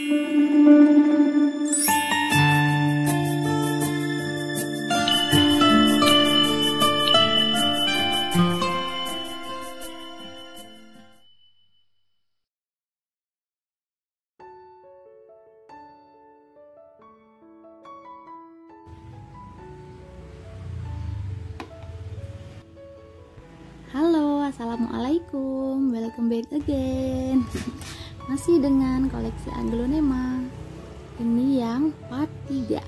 Halo, assalamualaikum, welcome back again. Masih dengan koleksi aglonema. Ini yang part 3.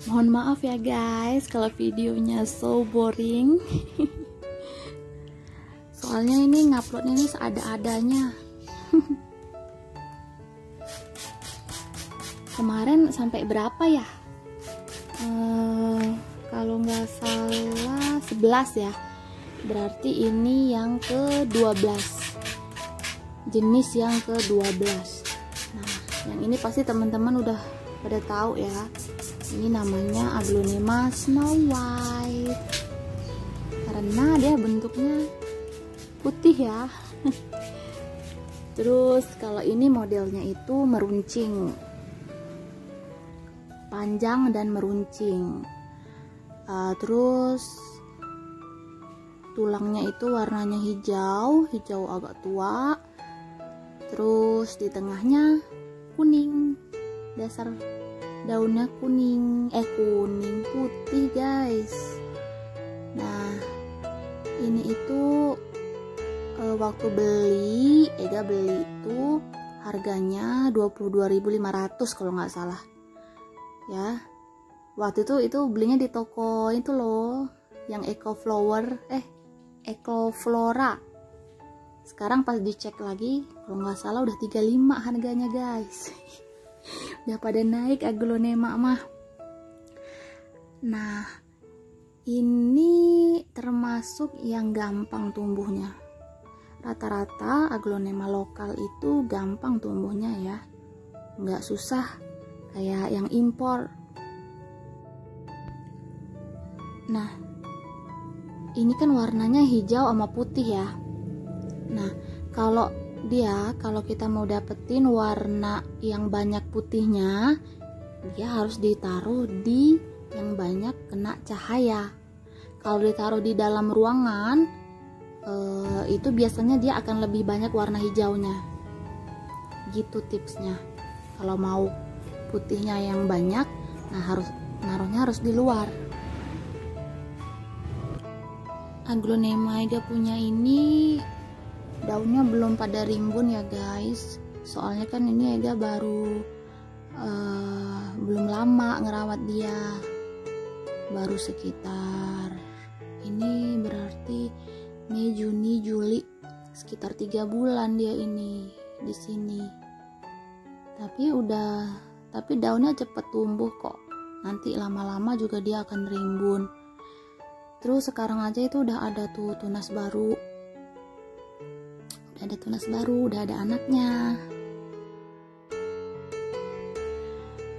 Mohon maaf ya guys kalau videonya so boring. Soalnya ini nguploadnya ini seada-adanya. Kemarin sampai berapa ya? Kalau nggak salah 11 ya, berarti ini yang ke-12, jenis yang ke-12. Nah, yang ini pasti teman-teman udah pada tahu ya, ini namanya aglonema Snow White karena dia bentuknya putih ya. Terus kalau ini modelnya itu meruncing, panjang dan meruncing. Terus tulangnya itu warnanya hijau agak tua. Terus di tengahnya kuning, dasar daunnya kuning putih guys. Nah ini itu waktu Ega beli itu harganya 22.500 kalau nggak salah ya. Waktu itu belinya di toko itu loh, yang Ecoflora. Sekarang pas dicek lagi, kalau nggak salah udah 35 harganya guys. Udah pada naik aglonema mah. Nah, ini termasuk yang gampang tumbuhnya. Rata-rata aglonema lokal itu gampang tumbuhnya ya, nggak susah kayak yang impor. Nah, ini kan warnanya hijau sama putih ya. Nah, kalau kita mau dapetin warna yang banyak putihnya, dia harus ditaruh di yang banyak kena cahaya. Kalau ditaruh di dalam ruangan, itu biasanya dia akan lebih banyak warna hijaunya. Gitu tipsnya. Kalau mau putihnya yang banyak, nah naruhnya harus di luar. Aglonema Ega punya ini daunnya belum pada rimbun ya guys, soalnya kan ini Ega baru belum lama ngerawat dia, baru sekitar ini berarti Mei, Juni, Juli, sekitar 3 bulan dia ini di sini. Tapi daunnya cepet tumbuh kok, nanti lama-lama juga dia akan rimbun. Terus sekarang aja itu udah ada tuh tunas baru. Udah ada anaknya.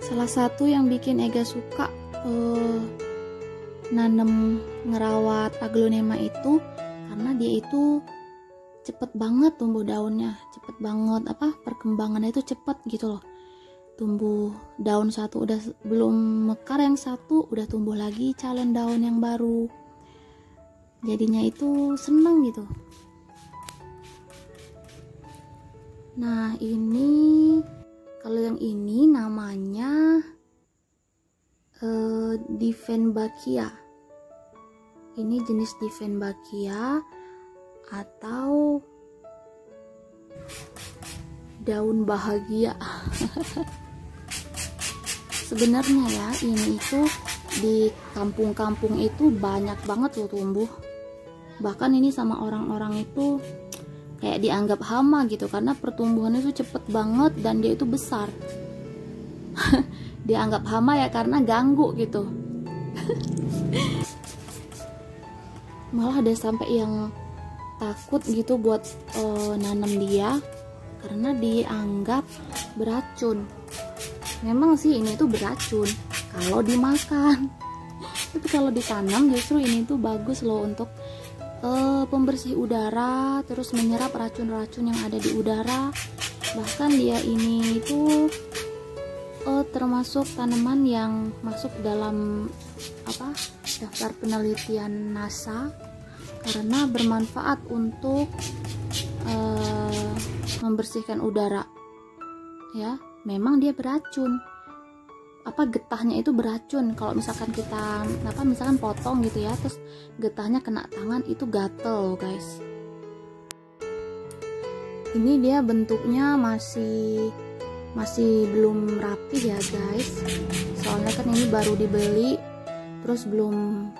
Salah satu yang bikin Ega suka ngerawat aglonema itu karena dia itu cepet banget tumbuh daunnya, cepet banget perkembangannya itu cepet gitu loh. Tumbuh daun satu udah belum mekar, yang satu udah tumbuh lagi calen daun yang baru. Jadinya itu seneng gitu. Nah ini kalau yang ini namanya Diefenbachia. Ini jenis Diefenbachia atau daun bahagia. Sebenarnya ya ini itu di kampung-kampung itu banyak banget loh tumbuh. Bahkan ini sama orang-orang itu kayak dianggap hama gitu, karena pertumbuhannya itu cepet banget dan dia itu besar. Dianggap hama ya karena ganggu gitu. Malah ada sampai yang takut gitu buat nanam dia karena dianggap beracun. Memang sih ini tuh beracun kalau dimakan. Tapi kalau ditanam justru ini tuh bagus loh untuk pembersih udara, terus menyerap racun-racun yang ada di udara. Bahkan dia ini itu termasuk tanaman yang masuk dalam daftar penelitian NASA karena bermanfaat untuk membersihkan udara. Ya, memang dia beracun. Getahnya itu beracun. Kalau misalkan kita misalkan potong gitu ya, terus getahnya kena tangan, itu gatel guys. Ini dia bentuknya masih belum rapi ya guys, soalnya kan ini baru dibeli, terus belum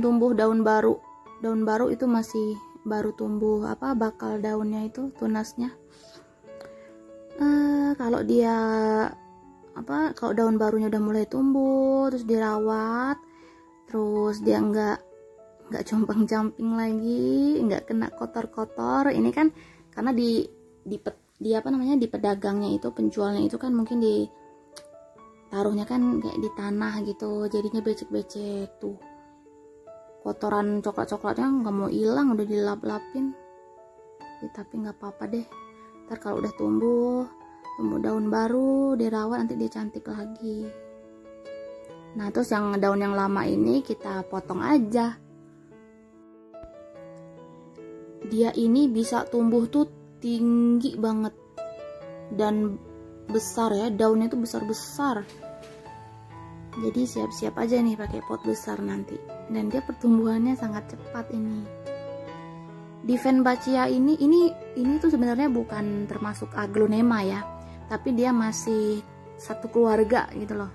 tumbuh daun baru itu masih baru tumbuh bakal daunnya itu, tunasnya. Kalau daun barunya udah mulai tumbuh, terus dirawat, terus dia nggak compang-camping lagi, nggak kena kotor-kotor. Ini kan karena di pedagangnya itu, penjualnya itu kan mungkin ditaruhnya kan kayak di tanah gitu, jadinya becek-becek tuh. Kotoran coklat-coklatnya nggak mau hilang, udah dilap-lapin. Tapi nggak apa-apa deh. Ntar kalau udah tumbuh daun baru, dirawat, nanti dia cantik lagi. Nah, terus yang daun yang lama ini kita potong aja. Dia ini bisa tumbuh tuh tinggi banget dan besar ya, daunnya tuh besar-besar. Jadi siap-siap aja nih pakai pot besar nanti. Dan dia pertumbuhannya sangat cepat ini. Dieffenbachia ini tuh sebenarnya bukan termasuk aglonema ya, tapi dia masih satu keluarga gitu loh,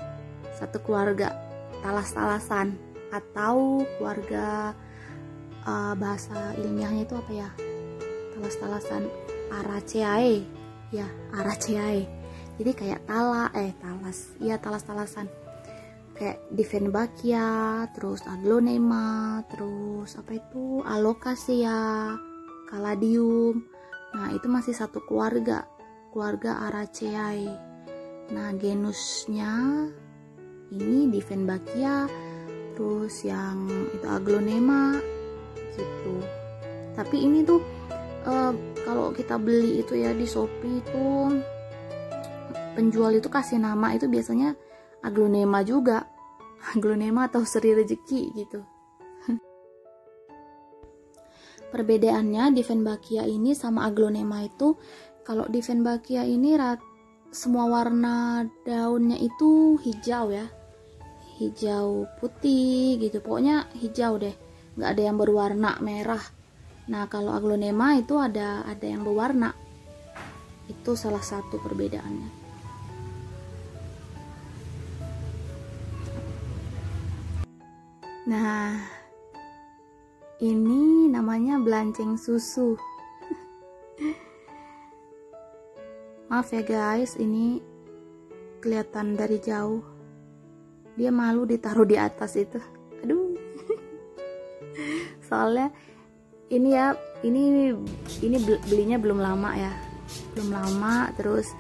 satu keluarga talas-talasan atau keluarga bahasa ilmiahnya itu apa ya, talas-talasan Araceae ya, Araceae. Jadi kayak talas-talasan kayak Dieffenbachia, terus aglonema, terus Alocasia, Caladium. Nah, itu masih satu keluarga Araceae. Nah, genusnya ini Dieffenbachia, terus yang itu aglonema gitu. Tapi ini tuh kalau kita beli itu ya di Shopee itu, penjual itu kasih nama itu biasanya aglonema juga, aglonema atau seri rezeki gitu. Perbedaannya Dieffenbachia ini sama aglonema itu, kalau Dieffenbachia ini semua warna daunnya itu hijau ya, hijau putih gitu, pokoknya hijau deh, nggak ada yang berwarna merah. Nah, kalau aglonema itu ada yang berwarna. Itu salah satu perbedaannya. Nah, ini namanya belanceng susu. Maaf ya guys, ini kelihatan dari jauh. Dia malu ditaruh di atas itu. Aduh. Soalnya ini belinya belum lama ya. Belum lama, terus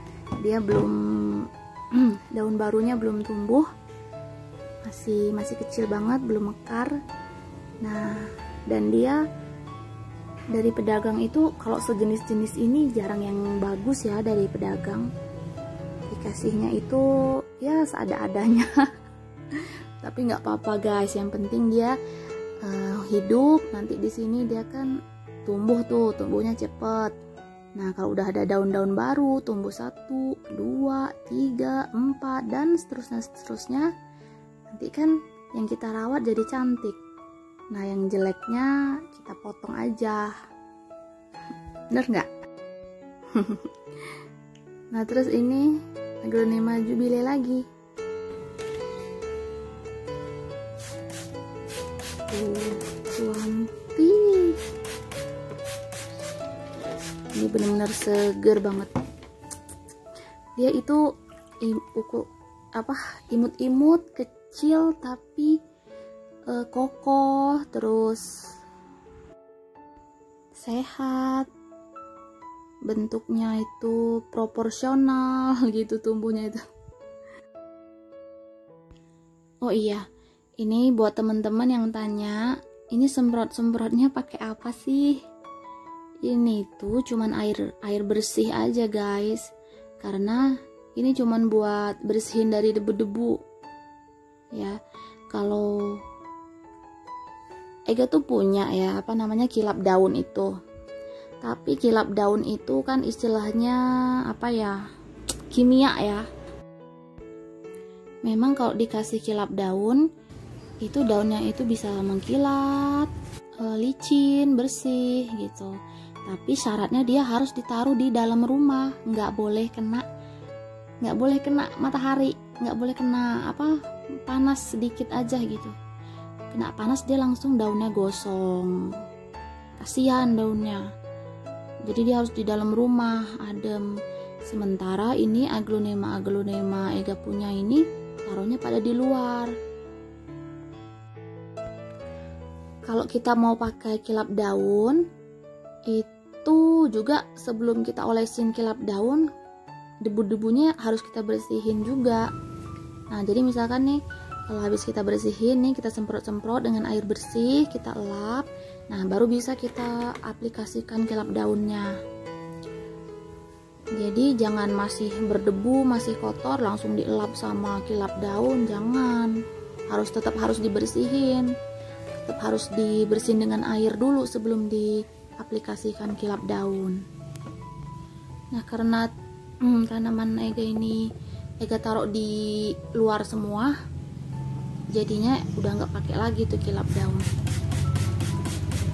dia daun barunya belum tumbuh. Masih kecil banget, belum mekar. Nah, dan dia dari pedagang itu, kalau sejenis-jenis ini jarang yang bagus ya dari pedagang. Dikasihnya itu ya seada-adanya. Tapi nggak apa-apa guys, yang penting dia hidup. Nanti di sini dia kan tumbuhnya cepet. Nah, kalau udah ada daun-daun baru, tumbuh 1, 2, 3, 4 dan seterusnya. Nanti kan yang kita rawat jadi cantik. Nah, yang jeleknya kita potong aja. Bener nggak? Nah, terus ini aglonema jubile lagi. Cantik. Ini benar-benar seger banget. Dia itu imut-imut, kecil tapi kokoh, terus sehat. Bentuknya itu proporsional gitu tumbuhnya itu. Oh iya, ini buat teman-teman yang tanya, ini semprot-semprotnya pakai apa sih? Ini tuh cuman air bersih aja guys, karena ini cuman buat bersihin dari debu-debu ya. Kalau Ega tuh punya ya apa namanya kilap daun itu, tapi kilap daun itu kan istilahnya apa ya, kimia ya. Memang kalau dikasih kilap daun itu daunnya itu bisa mengkilat, licin, bersih gitu. Tapi syaratnya dia harus ditaruh di dalam rumah, nggak boleh kena matahari, nggak boleh kena apa panas sedikit aja gitu. Kena panas dia langsung daunnya gosong, kasihan daunnya. Jadi dia harus di dalam rumah, adem. Sementara ini aglonema Ega punya ini taruhnya pada di luar. Kalau kita mau pakai kilap daun itu juga sebelum kita olesin kilap daun, debu-debunya harus kita bersihin juga. Nah jadi misalkan nih, kalau habis kita bersihin nih, kita semprot-semprot dengan air bersih, kita elap, nah baru bisa kita aplikasikan kilap daunnya. Jadi jangan masih berdebu, masih kotor langsung dielap sama kilap daun, jangan. Tetap harus dibersihin, tetap harus dibersihin dengan air dulu sebelum diaplikasikan kilap daun. Nah karena tanaman Ega taruh di luar semua, jadinya udah nggak pakai lagi tuh kilap daun.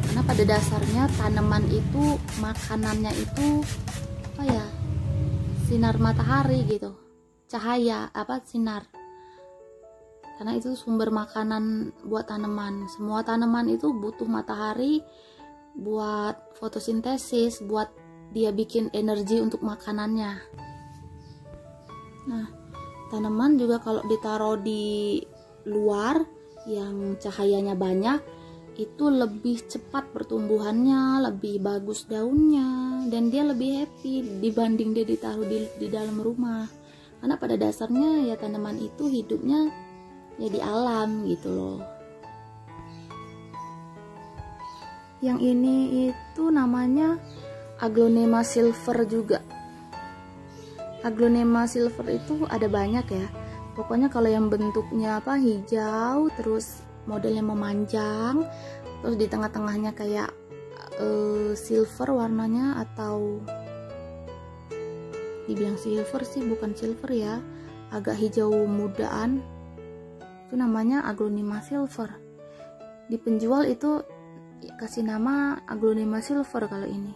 Karena pada dasarnya tanaman itu makanannya itu apa ya, sinar matahari gitu, cahaya sinar. Karena itu sumber makanan buat tanaman. Semua tanaman itu butuh matahari buat fotosintesis, buat dia bikin energi untuk makanannya. Nah, tanaman juga kalau ditaruh di luar yang cahayanya banyak, itu lebih cepat pertumbuhannya, lebih bagus daunnya, dan dia lebih happy dibanding dia ditaruh di dalam rumah. Karena pada dasarnya ya tanaman itu hidupnya ya di alam gitu loh. Yang ini itu namanya aglonema silver juga. Aglonema silver itu ada banyak ya. Pokoknya kalau yang bentuknya hijau, terus modelnya memanjang, terus di tengah-tengahnya kayak silver warnanya, atau dibilang silver sih bukan silver ya, agak hijau mudaan, itu namanya aglonema silver. Di penjual itu kasih nama aglonema silver. Kalau ini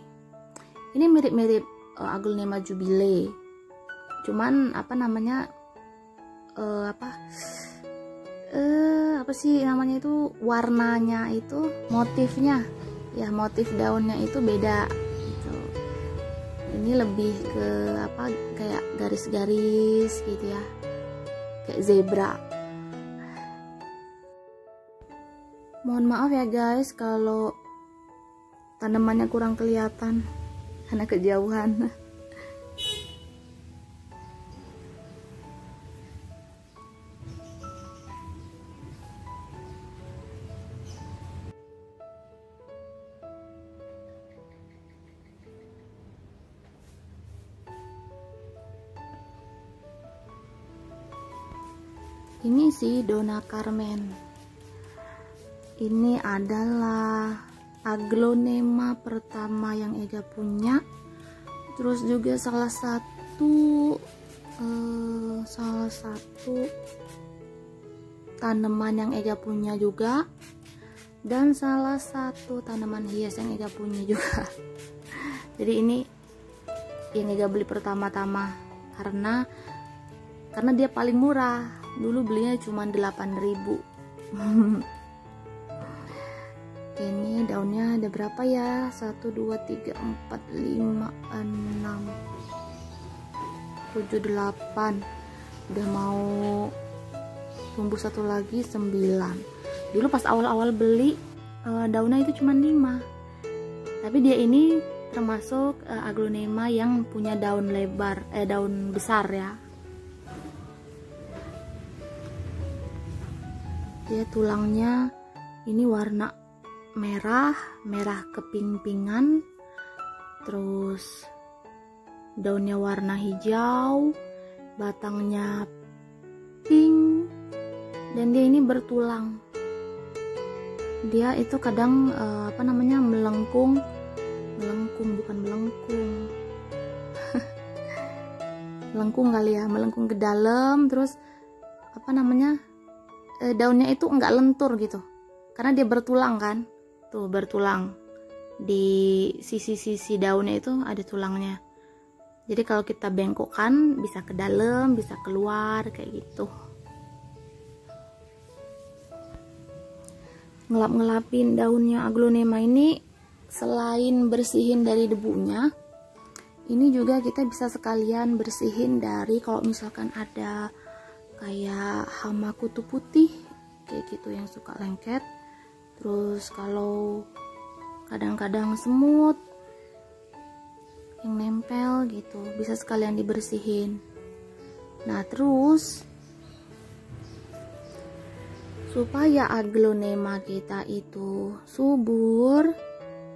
mirip-mirip aglonema jubile, cuman apa sih namanya itu, warnanya itu, motifnya ya, motif daunnya itu beda gitu. Ini lebih ke kayak garis-garis gitu ya, kayak zebra. Mohon maaf ya guys kalau tanamannya kurang kelihatan karena kejauhan. Ini sih Donna Carmen. Ini adalah aglonema pertama yang Ega punya. Terus juga salah satu tanaman yang Ega punya juga, dan salah satu tanaman hias yang Ega punya juga. Jadi ini yang Ega beli pertama-tama karena dia paling murah. Dulu belinya cuma 8.000. Ini daunnya ada berapa ya? 1, 2, 3, 4, 5, 6, 7, 8. Udah mau tumbuh satu lagi 9. Dulu pas awal-awal beli daunnya itu cuma 5. Tapi dia ini termasuk aglonema yang punya daun lebar, daun besar ya. Dia tulangnya ini warna merah keping-pingan, terus daunnya warna hijau, batangnya pink, dan dia ini bertulang. Dia itu kadang melengkung melengkung kali ya, melengkung ke dalam, terus daunnya itu enggak lentur gitu, karena dia bertulang kan, tuh bertulang di sisi-sisi daunnya itu ada tulangnya. Jadi kalau kita bengkokkan bisa ke dalam, bisa keluar kayak gitu. Ngelap-ngelapin daunnya aglonema ini, selain bersihin dari debunya, ini juga kita bisa sekalian bersihin dari kalau misalkan ada kayak hama kutu putih kayak gitu yang suka lengket. Terus kalau kadang-kadang semut yang nempel gitu, bisa sekalian dibersihin. Nah, terus supaya aglonema kita itu subur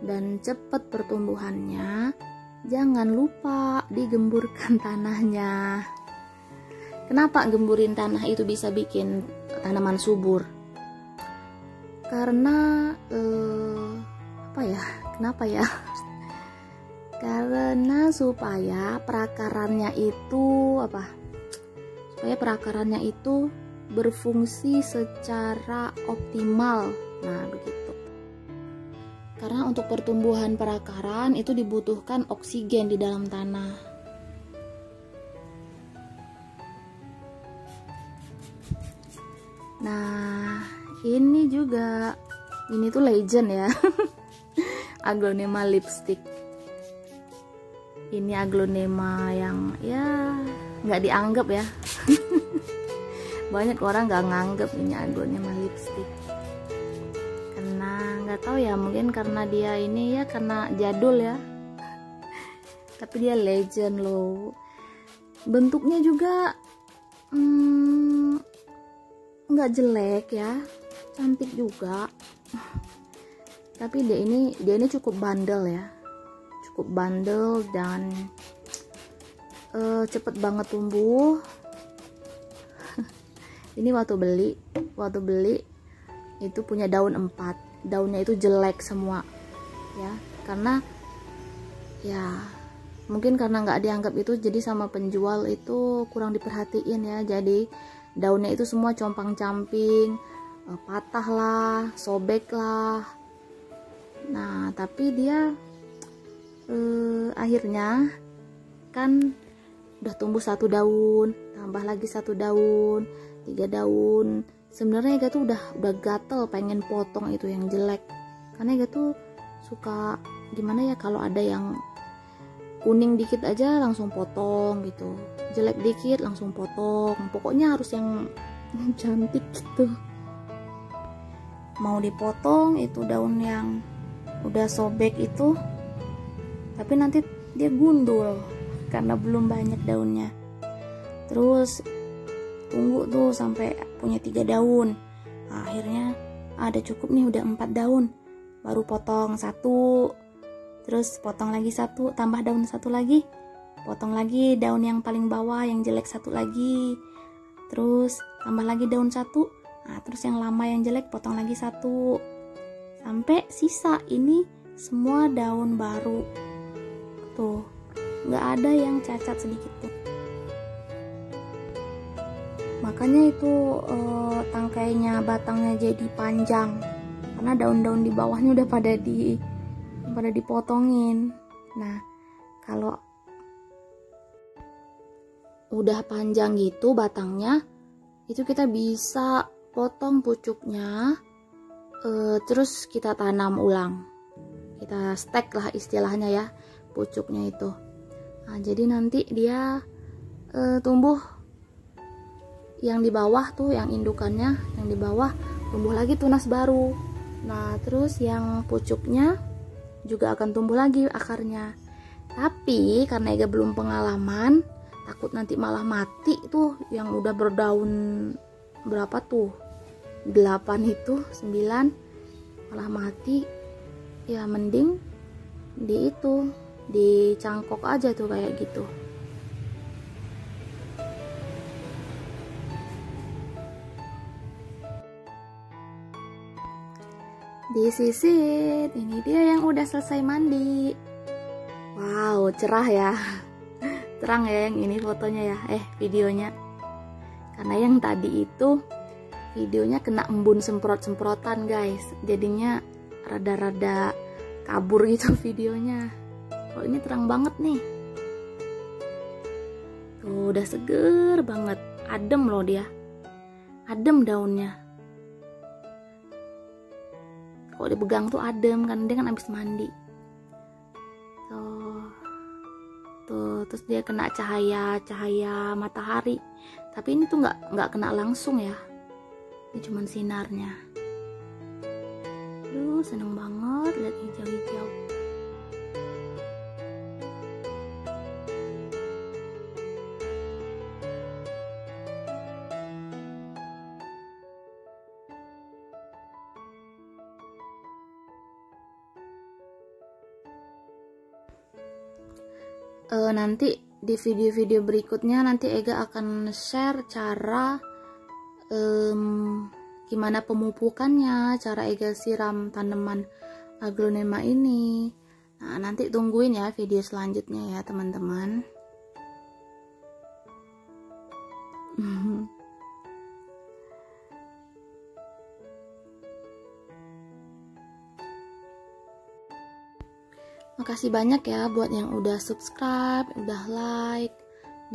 dan cepat pertumbuhannya, jangan lupa digemburkan tanahnya. Kenapa gemburin tanah itu bisa bikin tanaman subur? Karena kenapa ya? Karena supaya perakarannya itu berfungsi secara optimal. Nah, begitu. Karena untuk pertumbuhan perakaran itu dibutuhkan oksigen di dalam tanah. Nah, ini tuh legend ya. Aglonema lipstick. Ini aglonema yang ya nggak dianggap ya. Banyak orang nggak nganggep ini aglonema lipstick, karena nggak tahu ya, mungkin karena dia ini ya karena jadul ya. Tapi dia legend loh. Bentuknya juga nggak jelek ya, cantik juga. Tapi dia ini cukup bandel ya, dan cepet banget tumbuh. Ini waktu beli itu punya daun 4, daunnya itu jelek semua ya, karena ya mungkin karena nggak dianggap itu, jadi sama penjual itu kurang diperhatiin ya. Jadi daunnya itu semua compang-camping, patah lah, sobek lah. Nah, tapi dia akhirnya kan udah tumbuh 1 daun, tambah lagi 1 daun, 3 daun. Sebenarnya Ega tuh udah gatel pengen potong itu yang jelek, karena Ega tuh suka gimana ya, kalau ada yang kuning dikit aja langsung potong gitu, jelek dikit langsung potong, pokoknya harus yang cantik gitu. Mau dipotong itu daun yang udah sobek itu, tapi nanti dia gundul karena belum banyak daunnya. Terus tunggu tuh sampai punya 3 daun. Nah, akhirnya ada cukup nih, udah 4 daun, baru potong 1, terus potong lagi 1, tambah daun 1 lagi, potong lagi daun yang paling bawah yang jelek 1 lagi, terus tambah lagi daun 1, nah terus yang lama yang jelek potong lagi 1, sampai sisa ini semua daun baru tuh, nggak ada yang cacat sedikit pun. Makanya itu tangkainya, batangnya jadi panjang, karena daun-daun di bawahnya udah pada dipotongin. Nah, kalau udah panjang gitu batangnya, itu kita bisa potong pucuknya, terus kita tanam ulang, kita stek lah istilahnya ya, pucuknya itu. Nah, jadi nanti dia tumbuh yang di bawah tuh, yang indukannya yang di bawah tumbuh lagi tunas baru. Nah, terus yang pucuknya juga akan tumbuh lagi akarnya. Tapi karena Ega belum pengalaman, takut nanti malah mati tuh yang udah berdaun berapa tuh, 8 itu 9 malah mati. ya mending dicangkok aja tuh kayak gitu. Disisit. Ini dia yang udah selesai mandi. Wow, cerah ya. Terang ya yang ini fotonya ya, videonya. Karena yang tadi itu videonya kena embun semprot-semprotan guys, jadinya rada-rada kabur gitu videonya. Kalau ini terang banget nih. Tuh udah seger banget, adem loh dia. Adem daunnya. Kalau dipegang tuh adem kan, dia kan abis mandi. Tuh, terus dia kena cahaya matahari. Tapi ini tuh nggak kena langsung ya. Ini cuman sinarnya. Duh, seneng banget lihat hijau-hijau. Nanti di video-video berikutnya nanti Ega akan share cara gimana pemupukannya, cara Ega siram tanaman aglonema ini. Nah, nanti tungguin ya video selanjutnya ya teman-teman. Makasih banyak ya buat yang udah subscribe, udah like,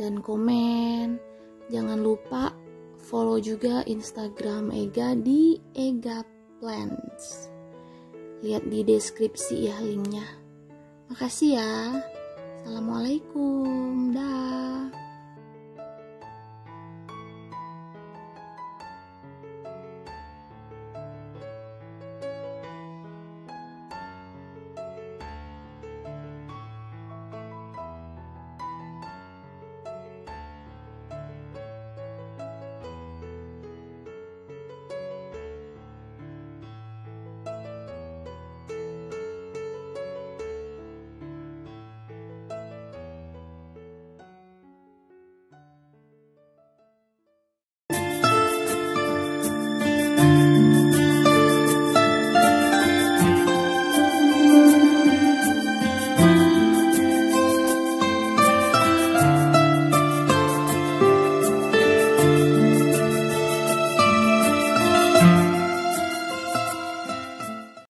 dan komen. Jangan lupa follow juga Instagram Ega di Ega Plants. Lihat di deskripsi ya linknya. Makasih ya. Assalamualaikum. Dah.